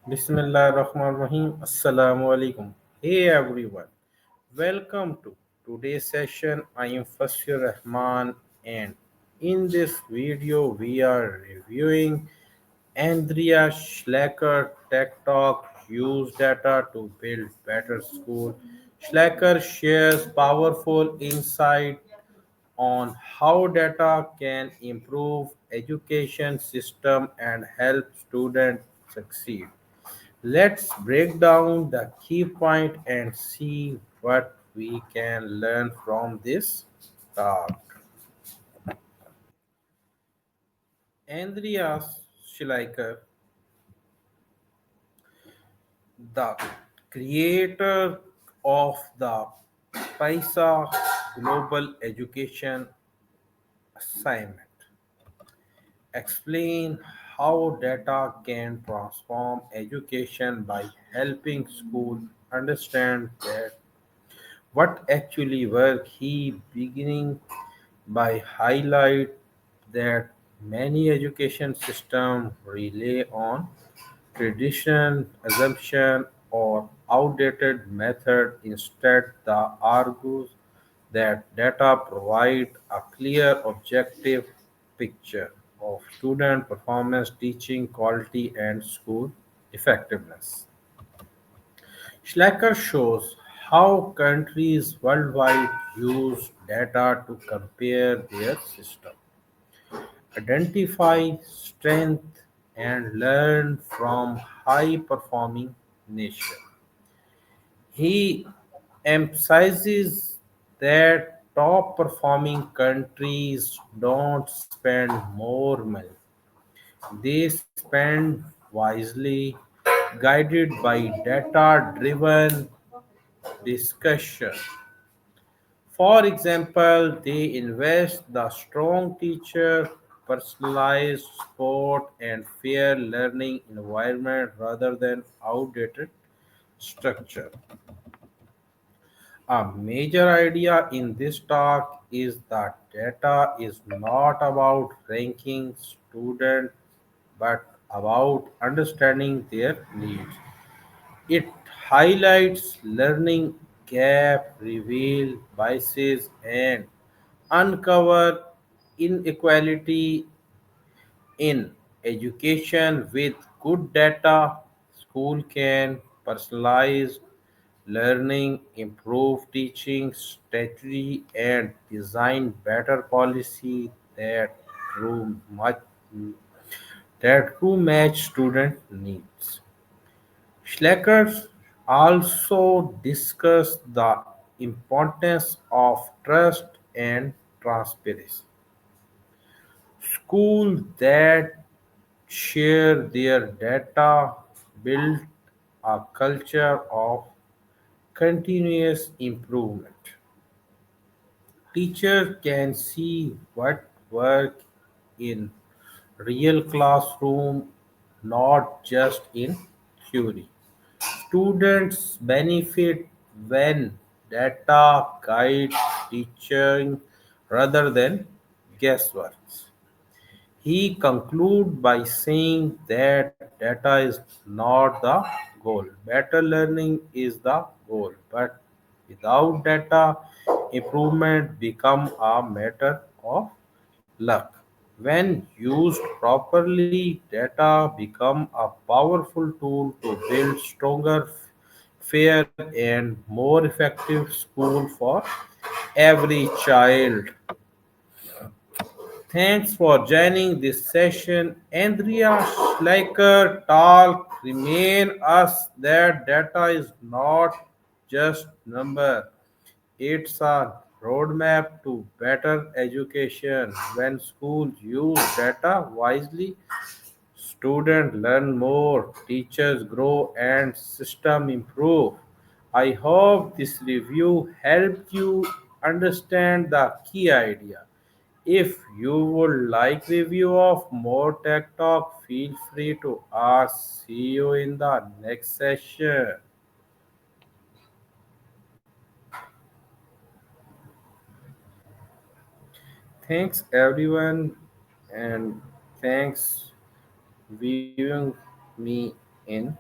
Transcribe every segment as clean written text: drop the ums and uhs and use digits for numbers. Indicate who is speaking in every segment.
Speaker 1: Bismillahirrahmanirrahim. Assalamu alaikum. Hey everyone. Welcome to today's session. I am Fasir Rahman and in this video we are reviewing Andrea Schlacker Tech Talk use data to build better school. Schlacker shares powerful insight on how data can improve education system and help students succeed. Let's break down the key point and see what we can learn from this talk. Andreas Schleicher, the creator of the PISA Global Education Assignment, explain how data can transform education by helping schools understand that what actually work. He beginning by highlight that many education systems rely on tradition, assumption, or outdated method. Instead, the argues that data provide a clear, objective picture of student performance, teaching quality, and school effectiveness. Slacker shows how countries worldwide use data to compare their system, identify strength, and learn from high performing nations. He emphasizes that top performing countries don't spend more money, they spend wisely, guided by data driven discussion. For example, they invest the strong teacher, personalized support, and fair learning environment rather than outdated structure. A major idea in this talk is that data is not about ranking students but about understanding their needs. It highlights learning gap, reveal biases, and uncover inequality in education. With good data. School can personalize learning, improve teaching strategy, and design better policy true much that true match student needs. Schlecker also discussed the importance of trust and transparency. Schools that share their data build a culture of continuous improvement. Teachers can see what work in real classroom, not just in theory. Students benefit when data guides teaching rather than guesswork. He concludes by saying that data is not the goal. Better learning is the goal, but without data, improvement becomes a matter of luck. When used properly, data become a powerful tool to build stronger, fair, and more effective school for every child. Thanks for joining this session. Andrea Schleicher talk remain us that data is not just number. It's a roadmap to better education. When schools use data wisely, students learn more, teachers grow, and system improve. I hope this review helped you understand the key idea. If you would like review of more tech talk, feel free to ask. See you in the next session. Thanks everyone and thanks viewing me in.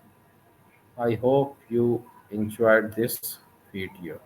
Speaker 1: I hope you enjoyed this video.